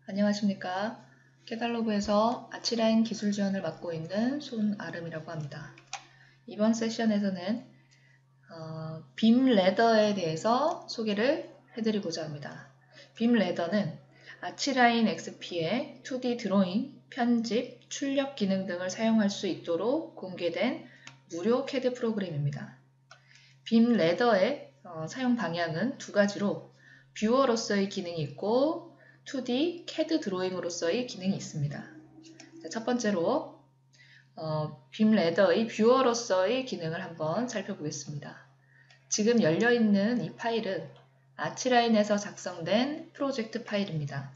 안녕하십니까. 캐탈로그에서 아치라인 기술 지원을 맡고 있는 손아름이라고 합니다. 이번 세션에서는 빔 레더에 대해서 소개를 해드리고자 합니다. 빔 레더는 아치라인 XP의 2D 드로잉, 편집, 출력 기능 등을 사용할 수 있도록 공개된 무료 CAD 프로그램입니다. 빔 레더의 사용 방향은 두 가지로 뷰어로서의 기능이 있고 2D CAD 드로잉으로서의 기능이 있습니다. 자, 첫 번째로 빔 레더의 뷰어로서의 기능을 한번 살펴보겠습니다. 지금 열려있는 이 파일은 아치라인에서 작성된 프로젝트 파일입니다.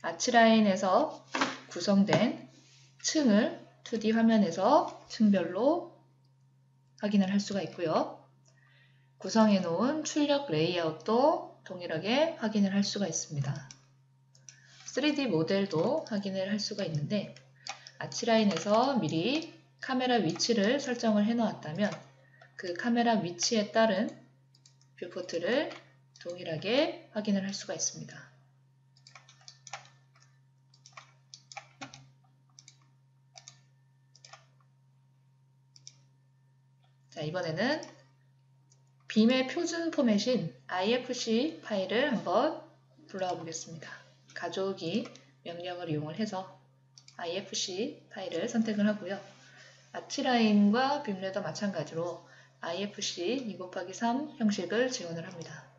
아치라인에서 구성된 층을 2D 화면에서 층별로 확인을 할 수가 있고요. 구성해 놓은 출력 레이아웃도 동일하게 확인을 할 수가 있습니다. 3D 모델도 확인을 할 수가 있는데 아치라인에서 미리 카메라 위치를 설정을 해 놓았다면 그 카메라 위치에 따른 뷰포트를 동일하게 확인을 할 수가 있습니다. 자, 이번에는 빔의 표준 포맷인 IFC 파일을 한번 불러와 보겠습니다. 가져오기 명령을 이용을 해서 IFC 파일을 선택을 하고요. 아치라인과 빔 레더 마찬가지로 IFC 2곱하기3 형식을 지원을 합니다.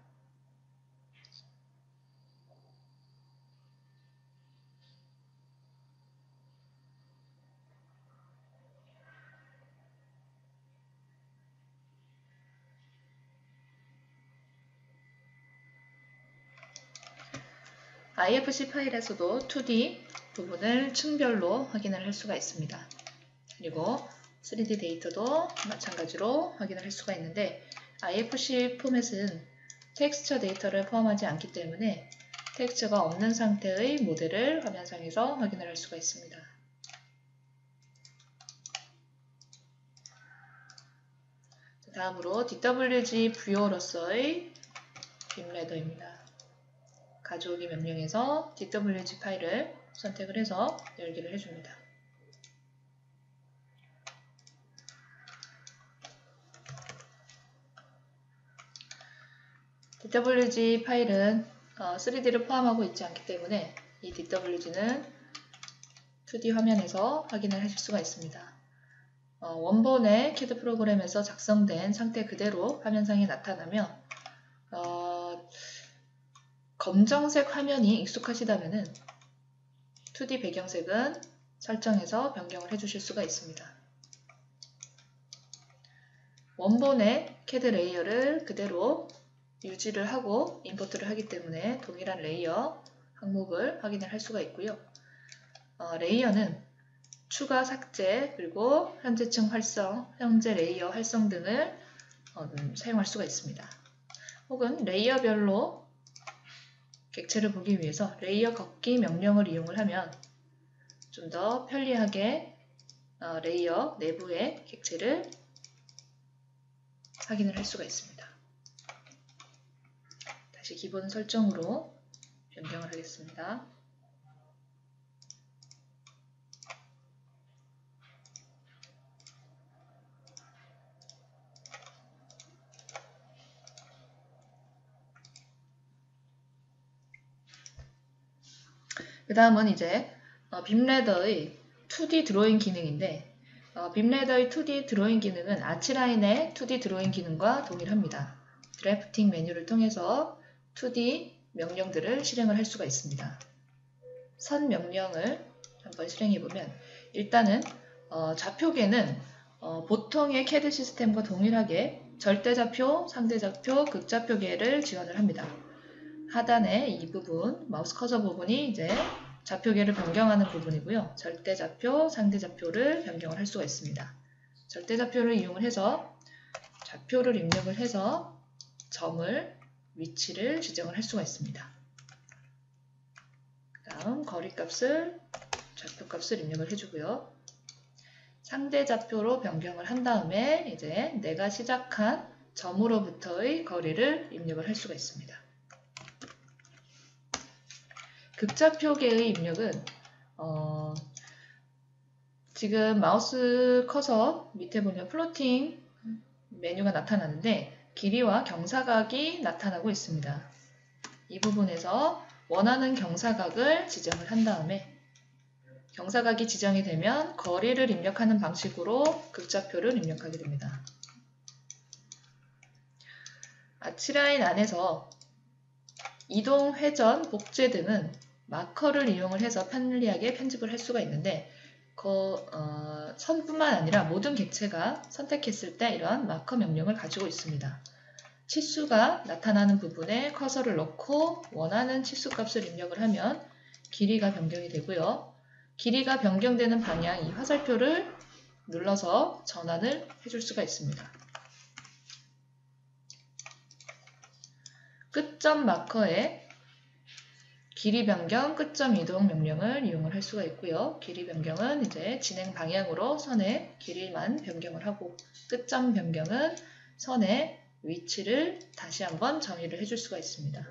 IFC 파일에서도 2D 부분을 층별로 확인을 할 수가 있습니다. 그리고 3D 데이터도 마찬가지로 확인을 할 수가 있는데 IFC 포맷은 텍스처 데이터를 포함하지 않기 때문에 텍스처가 없는 상태의 모델을 화면상에서 확인을 할 수가 있습니다. 다음으로 DWG 뷰어로서의 빔 레더입니다. 가져오기 명령에서 DWG 파일을 선택을 해서 열기를 해줍니다. DWG 파일은 3D를 포함하고 있지 않기 때문에 이 DWG는 2D 화면에서 확인을 하실 수가 있습니다. 원본의 CAD 프로그램에서 작성된 상태 그대로 화면상에 나타나며 검정색 화면이 익숙하시다면 2D 배경색은 설정해서 변경을 해주실 수가 있습니다. 원본의 CAD 레이어를 그대로 유지를 하고 임포트를 하기 때문에 동일한 레이어 항목을 확인을 할 수가 있고요. 레이어는 추가, 삭제, 그리고 현재층 활성, 현재 레이어 활성 등을 사용할 수가 있습니다. 혹은 레이어별로 객체를 보기 위해서 레이어 걷기 명령을 이용을 하면 좀 더 편리하게 레이어 내부의 객체를 확인을 할 수가 있습니다. 다시 기본 설정으로 변경을 하겠습니다. 그 다음은 이제 빔 레더의 2D 드로잉 기능인데 빔 레더의 2D 드로잉 기능은 아치라인의 2D 드로잉 기능과 동일합니다. 드래프팅 메뉴를 통해서 2D 명령들을 실행을 할 수가 있습니다. 선 명령을 한번 실행해 보면 일단은 좌표계는 보통의 CAD 시스템과 동일하게 절대좌표, 상대좌표, 극좌표계를 지원을 합니다. 하단의 이 부분, 마우스 커서 부분이 이제 좌표계를 변경하는 부분이고요. 절대좌표, 상대좌표를 변경을 할 수가 있습니다. 절대좌표를 이용을 해서 좌표를 입력을 해서 점을, 위치를 지정을 할 수가 있습니다. 그 다음 거리값을, 좌표값을 입력을 해주고요. 상대좌표로 변경을 한 다음에 이제 내가 시작한 점으로부터의 거리를 입력을 할 수가 있습니다. 극좌표계의 입력은 지금 마우스 커서 밑에 보면 플로팅 메뉴가 나타나는데 길이와 경사각이 나타나고 있습니다. 이 부분에서 원하는 경사각을 지정을 한 다음에 경사각이 지정이 되면 거리를 입력하는 방식으로 극좌표를 입력하게 됩니다. 아치라인 안에서 이동, 회전, 복제 등은 마커를 이용을 해서 편리하게 편집을 할 수가 있는데 선뿐만 아니라 모든 객체가 선택했을 때 이러한 마커 명령을 가지고 있습니다. 치수가 나타나는 부분에 커서를 넣고 원하는 치수 값을 입력을 하면 길이가 변경이 되고요. 길이가 변경되는 방향 이 화살표를 눌러서 전환을 해줄 수가 있습니다. 끝점 마커에 길이 변경, 끝점 이동 명령을 이용을 할 수가 있고요. 길이 변경은 이제 진행 방향으로 선의 길이만 변경을 하고 끝점 변경은 선의 위치를 다시 한번 정의를 해줄 수가 있습니다.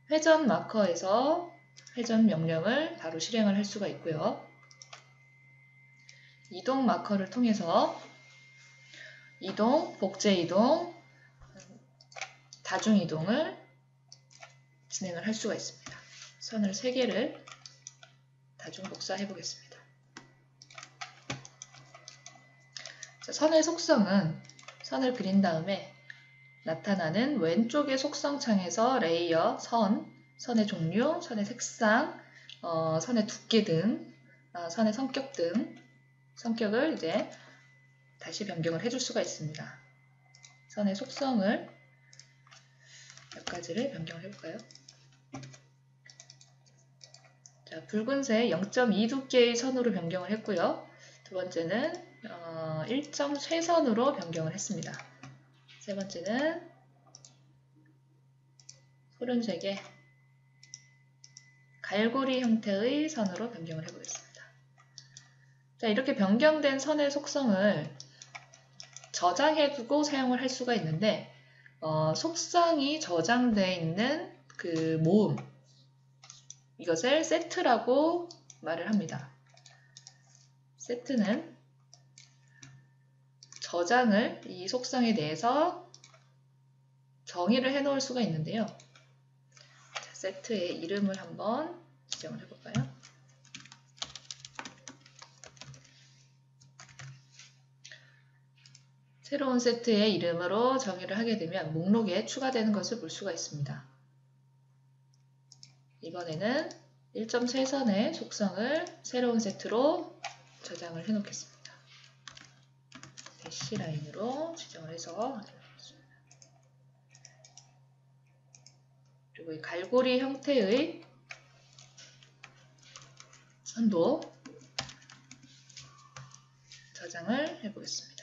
회전 마커에서 회전 명령을 바로 실행을 할 수가 있고요. 이동 마커를 통해서 이동, 복제 이동, 다중 이동을 진행을 할 수가 있습니다. 선을 3개를 다중 복사해 보겠습니다. 자, 선의 속성은 선을 그린 다음에 나타나는 왼쪽의 속성 창에서 레이어, 선의 종류, 선의 색상, 선의 두께 등, 선의 성격 등 성격을 이제 다시 변경을 해줄 수가 있습니다. 선의 속성을 몇 가지를 변경해 볼까요? 자, 붉은색 0.2 두께의 선으로 변경을 했고요. 두 번째는 1.쇠선으로 변경을 했습니다. 세 번째는 푸른색의 갈고리 형태의 선으로 변경을 해보겠습니다. 자, 이렇게 변경된 선의 속성을 저장해두고 사용을 할 수가 있는데 속성이 저장되어 있는 그 모음 이것을 세트라고 말을 합니다. 세트는 저장을 이 속성에 대해서 정의를 해 놓을 수가 있는데요. 자, 세트의 이름을 한번 지정을 해볼까요? 새로운 세트의 이름으로 정의를 하게 되면 목록에 추가되는 것을 볼 수가 있습니다. 이번에는 1.3선의 속성을 새로운 세트로 저장을 해 놓겠습니다. 대시 라인으로 지정을 해서 확인하겠습니다. 그리고 이 갈고리 형태의 선도 저장을 해보겠습니다.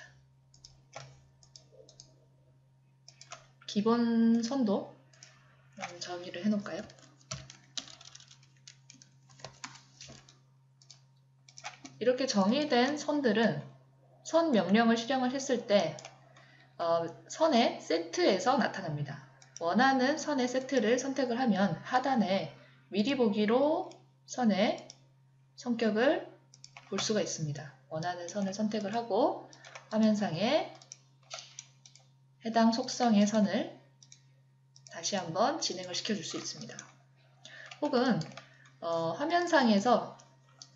기본 선도 정의를 해놓을까요? 이렇게 정의된 선들은 선 명령을 실행을 했을 때 선의 세트에서 나타납니다. 원하는 선의 세트를 선택을 하면 하단에 미리 보기로 선의 성격을 볼 수가 있습니다. 원하는 선을 선택을 하고 화면상에 해당 속성의 선을 다시 한번 진행을 시켜줄 수 있습니다. 혹은 화면상에서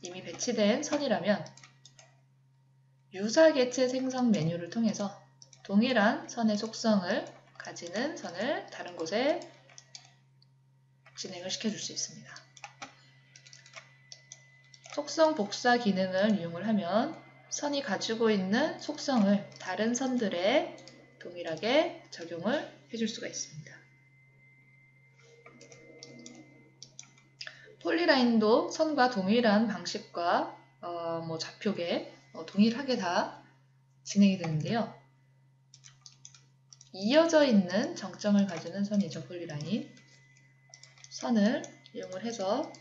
이미 배치된 선이라면 유사 개체 생성 메뉴를 통해서 동일한 선의 속성을 가지는 선을 다른 곳에 진행을 시켜줄 수 있습니다. 속성 복사 기능을 이용을 하면 선이 가지고 있는 속성을 다른 선들에 동일하게 적용을 해줄 수가 있습니다. 폴리라인도 선과 동일한 방식과 좌표계 동일하게 다 진행이 되는데요. 이어져 있는 정점을 가지는 선이죠. 폴리라인. 선을 이용을 해서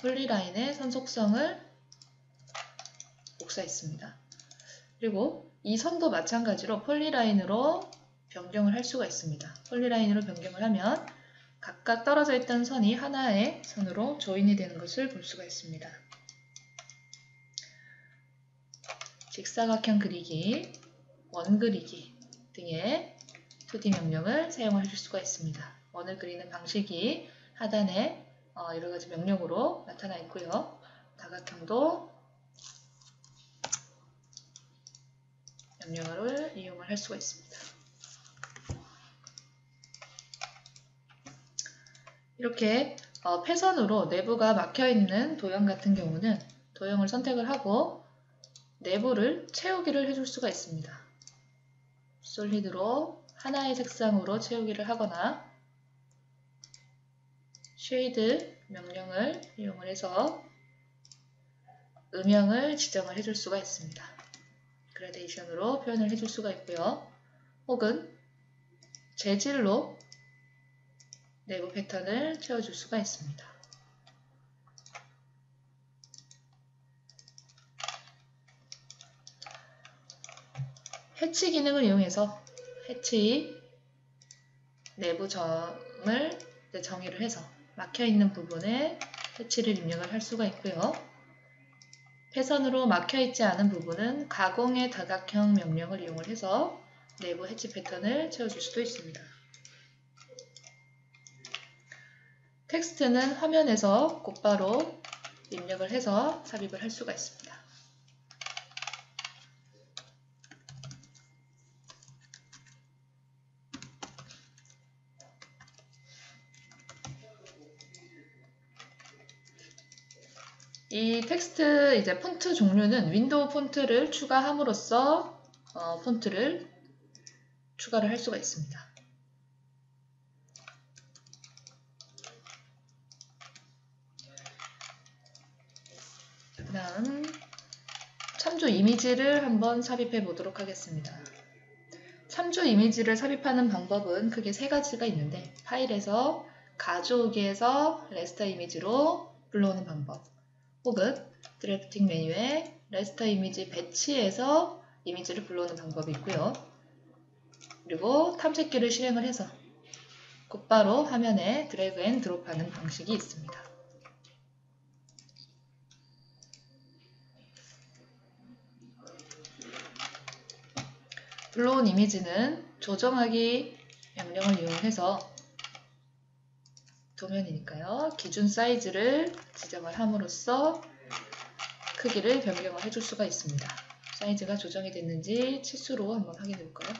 폴리라인의 선 속성을 복사했습니다. 그리고 이 선도 마찬가지로 폴리라인으로 변경을 할 수가 있습니다. 폴리라인으로 변경을 하면 각각 떨어져 있던 선이 하나의 선으로 조인이 되는 것을 볼 수가 있습니다. 직사각형 그리기, 원 그리기 등의 2D 명령을 사용해 줄 수가 있습니다. 원을 그리는 방식이 하단에 여러가지 명령으로 나타나 있고요. 다각형도 명령어를 이용을 할 수가 있습니다. 이렇게 패선으로 내부가 막혀있는 도형 같은 경우는 도형을 선택을 하고 내부를 채우기를 해줄 수가 있습니다. 솔리드로 하나의 색상으로 채우기를 하거나 쉐이드 명령을 이용을 해서 음영을 지정을 해줄 수가 있습니다. 그라데이션으로 표현을 해줄 수가 있고요. 혹은 재질로 내부 패턴을 채워줄 수가 있습니다. 해치 기능을 이용해서 해치 내부 점을 정의를 해서 막혀있는 부분에 해치를 입력을 할 수가 있고요. 패선으로 막혀있지 않은 부분은 가공의 다각형 명령을 이용을 해서 내부 해치 패턴을 채워줄 수도 있습니다. 텍스트는 화면에서 곧바로 입력을 해서 삽입을 할 수가 있습니다. 이 텍스트 이제 폰트 종류는 윈도우 폰트를 추가함으로써 폰트를 추가를 할 수가 있습니다. 그 다음 참조 이미지를 한번 삽입해 보도록 하겠습니다. 참조 이미지를 삽입하는 방법은 크게 세 가지가 있는데 파일에서 가져오기에서 레스터 이미지로 불러오는 방법, 혹은 드래프팅 메뉴에 레스터 이미지 배치에서 이미지를 불러오는 방법이 있고요. 그리고 탐색기를 실행을 해서 곧바로 화면에 드래그 앤 드롭하는 방식이 있습니다. 불러온 이미지는 조정하기 명령을 이용해서 도면이니까요. 기준 사이즈를 지정을 함으로써 크기를 변경을 해줄 수가 있습니다. 사이즈가 조정이 됐는지 치수로 한번 확인해 볼까요?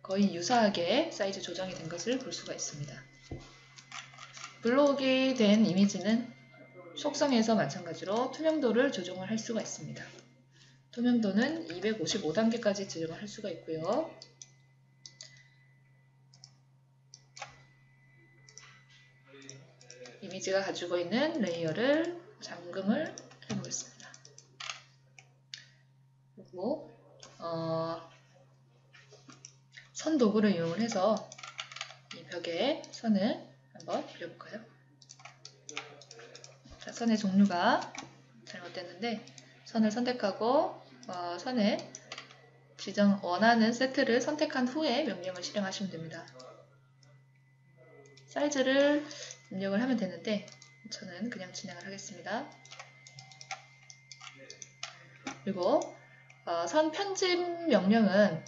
거의 유사하게 사이즈 조정이 된 것을 볼 수가 있습니다. 불러오게 된 이미지는 속성에서 마찬가지로 투명도를 조정을 할 수가 있습니다. 투명도는 255단계까지 조정을 할 수가 있고요. 이미지가 가지고 있는 레이어를 잠금을 해보겠습니다. 그리고 선 도구를 이용을 해서 이 벽에 선을 한번 그려볼까요? 자, 선의 종류가 잘못됐는데 선을 선택하고 선에 원하는 세트를 선택한 후에 명령을 실행하시면 됩니다. 사이즈를 입력을 하면 되는데 저는 그냥 진행을 하겠습니다. 그리고 선 편집 명령은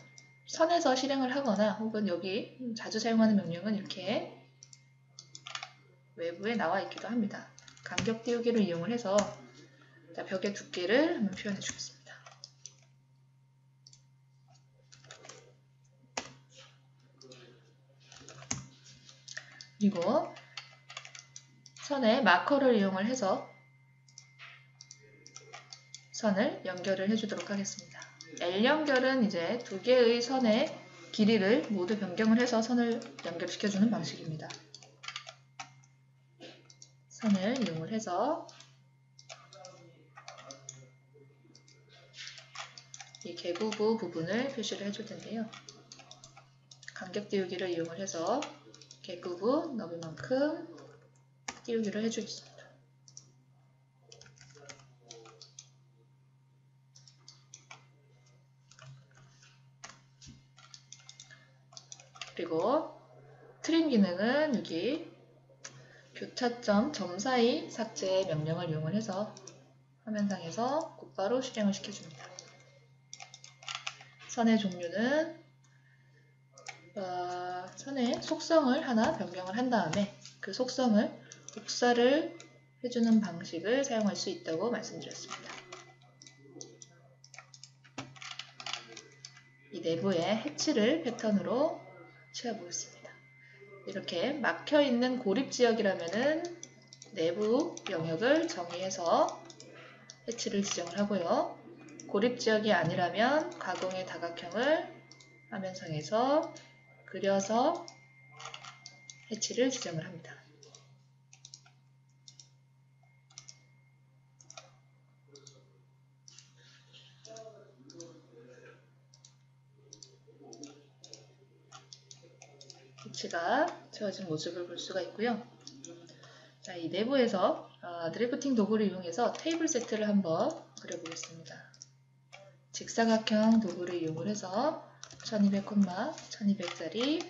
선에서 실행을 하거나 혹은 여기 자주 사용하는 명령은 이렇게 외부에 나와 있기도 합니다. 간격 띄우기를 이용을 해서 벽의 두께를 한번 표현해 주겠습니다. 그리고 선에 마커를 이용을 해서 선을 연결을 해주도록 하겠습니다. L 연결은 이제 두 개의 선의 길이를 모두 변경을 해서 선을 연결시켜주는 방식입니다. 선을 이용을 해서 이 개구부 부분을 표시를 해줄 텐데요. 간격 띄우기를 이용을 해서 개구부 너비만큼 띄우기를 해주겠습니다. 그리고 트림 기능은 여기 교차점 점 사이 삭제 명령을 이용을 해서 화면상에서 곧바로 실행을 시켜줍니다. 선의 종류는 선의 속성을 하나 변경을 한 다음에 그 속성을 복사를 해주는 방식을 사용할 수 있다고 말씀드렸습니다. 이 내부의 해치를 패턴으로 채워보겠습니다. 이렇게 막혀있는 고립지역이라면은 내부 영역을 정의해서 해치를 지정을 하고요. 고립지역이 아니라면 가공의 다각형을 화면상에서 그려서 해치를 지정을 합니다. 해치가 채워진 모습을 볼 수가 있고요. 자, 이 내부에서 드래프팅 도구를 이용해서 테이블 세트를 한번 그려보겠습니다. 직사각형 도구를 이용을 해서 1200, 1200짜리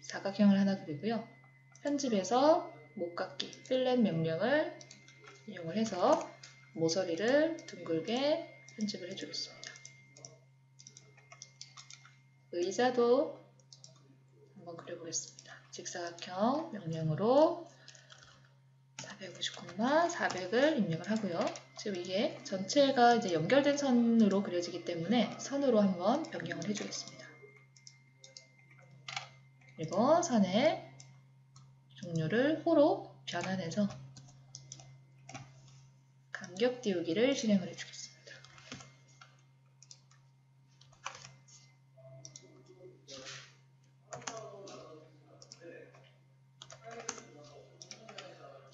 사각형을 하나 그리고요. 편집에서 목깎기, 필렛 명령을 이용을 해서 모서리를 둥글게 편집을 해주겠습니다. 의자도 한번 그려보겠습니다. 직사각형 명령으로 450, 400을 입력을 하고요. 지금 이게 전체가 이제 연결된 선으로 그려지기 때문에 선으로 한번 변경을 해주겠습니다. 그리고 선의 종류를 호로 변환해서 간격 띄우기를 실행을 해주겠습니다.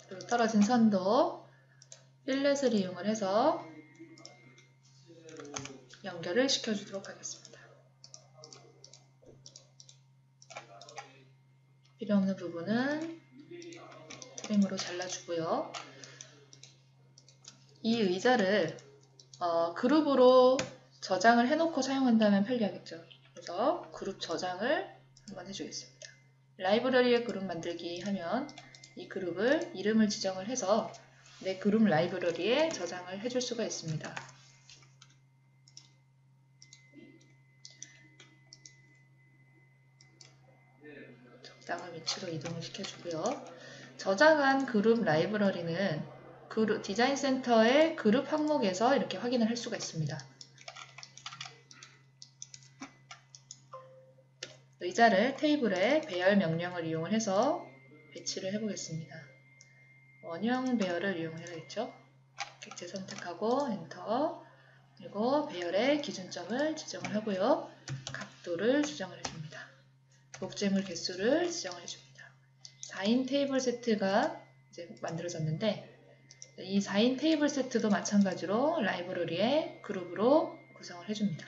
그리고 떨어진 선도 필렛을 이용을 해서 연결을 시켜주도록 하겠습니다. 필요없는 부분은 트림으로 잘라주고요. 이 의자를 그룹으로 저장을 해놓고 사용한다면 편리하겠죠. 그래서 그룹 저장을 한번 해주겠습니다. 라이브러리에 그룹 만들기 하면 이 그룹을 이름을 지정을 해서 내 그룹 라이브러리에 저장을 해줄 수가 있습니다. 적당한 위치로 이동을 시켜주고요. 저장한 그룹 라이브러리는 디자인 센터의 그룹 항목에서 이렇게 확인을 할 수가 있습니다. 의자를 테이블에 배열 명령을 이용을 해서 배치를 해보겠습니다. 원형 배열을 이용해야겠죠. 객체 선택하고 엔터, 그리고 배열의 기준점을 지정을 하고요. 각도를 지정을 해줍니다. 목재물 개수를 지정을 해줍니다. 4인 테이블 세트가 이제 만들어졌는데 이 4인 테이블 세트도 마찬가지로 라이브러리에 그룹으로 구성을 해줍니다.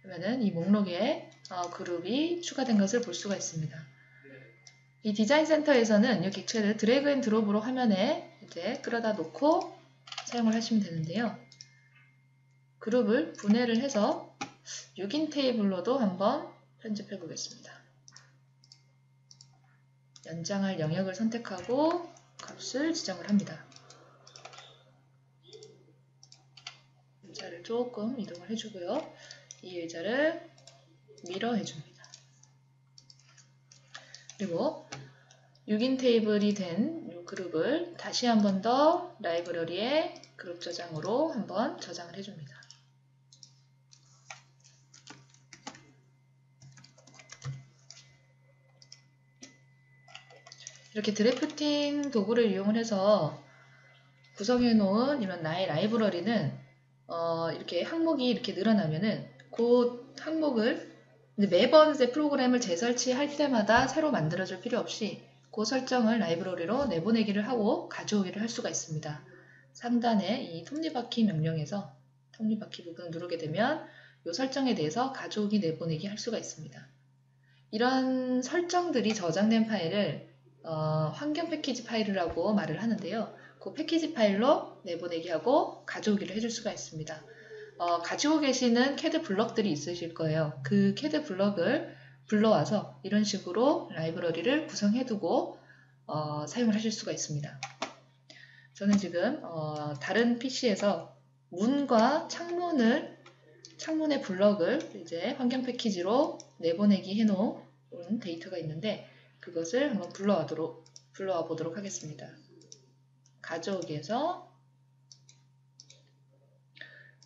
그러면은 이 목록에 그룹이 추가된 것을 볼 수가 있습니다. 이 디자인 센터에서는 이 객체를 드래그 앤 드롭으로 화면에 이제 끌어다 놓고 사용을 하시면 되는데요. 그룹을 분해를 해서 6인 테이블로도 한번 편집해 보겠습니다. 연장할 영역을 선택하고 값을 지정을 합니다. 의자를 조금 이동을 해주고요. 이 의자를 밀어 해줍니다. 그리고 6인 테이블이 된 이 그룹을 다시 한 번 더 라이브러리에 그룹 저장으로 한번 저장을 해줍니다. 이렇게 드래프팅 도구를 이용을 해서 구성해 놓은 이런 나의 라이브러리는 이렇게 항목이 이렇게 늘어나면은 그 항목을 매번 이제 프로그램을 재설치할 때마다 새로 만들어줄 필요 없이 그 설정을 라이브러리로 내보내기를 하고 가져오기를 할 수가 있습니다. 상단에 이 톱니바퀴 명령에서 톱니바퀴 부분을 누르게 되면 이 설정에 대해서 가져오기 내보내기 할 수가 있습니다. 이런 설정들이 저장된 파일을 환경 패키지 파일이라고 말을 하는데요. 그 패키지 파일로 내보내기 하고 가져오기를 해줄 수가 있습니다. 가지고 계시는 CAD 블럭들이 있으실 거예요. 그 CAD 블럭을 불러와서 이런 식으로 라이브러리를 구성해두고 사용을 하실 수가 있습니다. 저는 지금 다른 PC에서 문과 창문의 블럭을 이제 환경 패키지로 내보내기 해놓은 데이터가 있는데 그것을 한번 불러와 보도록 하겠습니다. 가져오기에서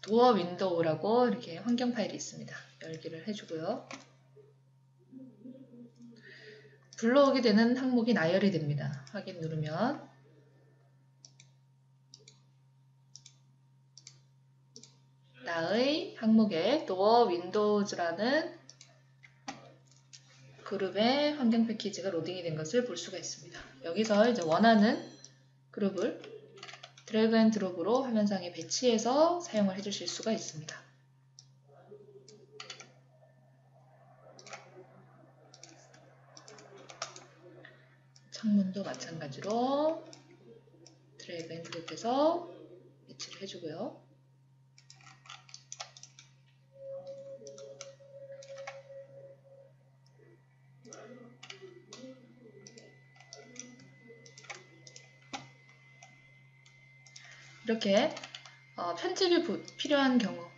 도어 윈도우라고 이렇게 환경 파일이 있습니다. 열기를 해주고요. 불러오게 되는 항목이 나열이 됩니다. 확인 누르면 나의 항목에 도어 윈도우즈라는 그룹의 환경 패키지가 로딩이 된 것을 볼 수가 있습니다. 여기서 이제 원하는 그룹을 드래그 앤 드롭으로 화면상에 배치해서 사용을 해주실 수가 있습니다. 창문도 마찬가지로 드래그 앤 드롭해서 배치를 해주고요. 이렇게 편집이 필요한 경우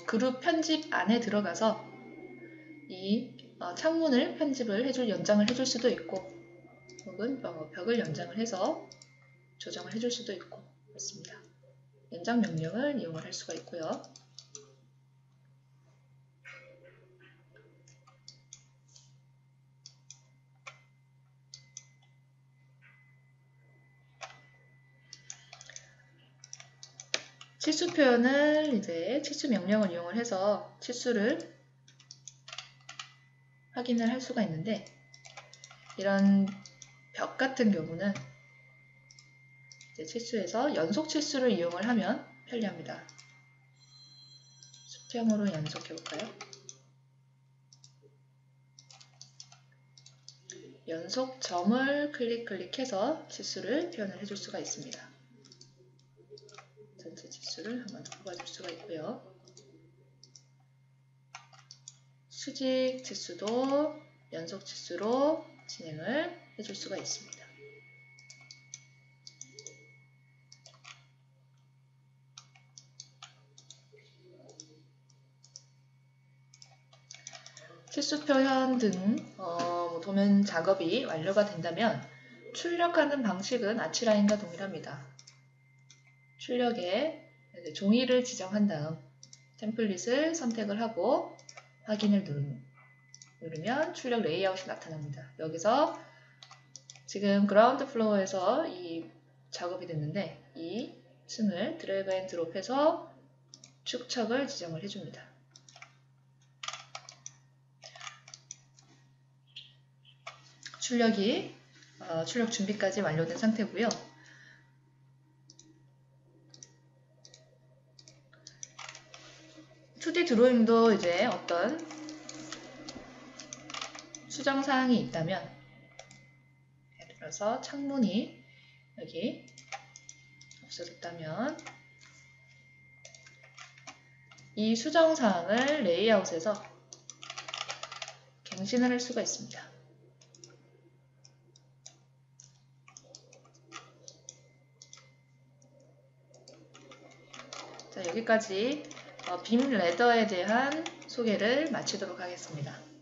그룹 편집 안에 들어가서 이 창문을 연장을 해줄 수도 있고 혹은 벽을 연장을 해서 조정을 해줄 수도 있고 그렇습니다. 연장 명령을 이용을 할 수가 있고요. 치수 표현을 이제 치수 명령을 이용을 해서 치수를 확인을 할 수가 있는데 이런 벽 같은 경우는 이제 치수에서 연속 치수를 이용을 하면 편리합니다. 수평으로 연속해 볼까요? 연속 점을 클릭해서 치수를 표현을 해줄 수가 있습니다. 전체 치수를 한번 더 뽑아줄 수가 있고요. 수직 치수도 연속 치수로 진행을 해줄 수가 있습니다. 치수 표현 등 도면 작업이 완료가 된다면 출력하는 방식은 아치라인과 동일합니다. 출력에 종이를 지정한 다음 템플릿을 선택을 하고 확인을 누르면 출력 레이아웃이 나타납니다. 여기서 지금 그라운드 플로어에서 이 작업이 됐는데 이 층을 드래그 앤 드롭해서 축척을 지정을 해줍니다. 출력 준비까지 완료된 상태고요. (2D) 드로잉도 이제 어떤 수정사항이 있다면 예를 들어서 창문이 여기 없어졌다면 이 수정사항을 레이아웃에서 갱신을 할 수가 있습니다. 자, 여기까지 빔 레더에 대한 소개를 마치도록 하겠습니다.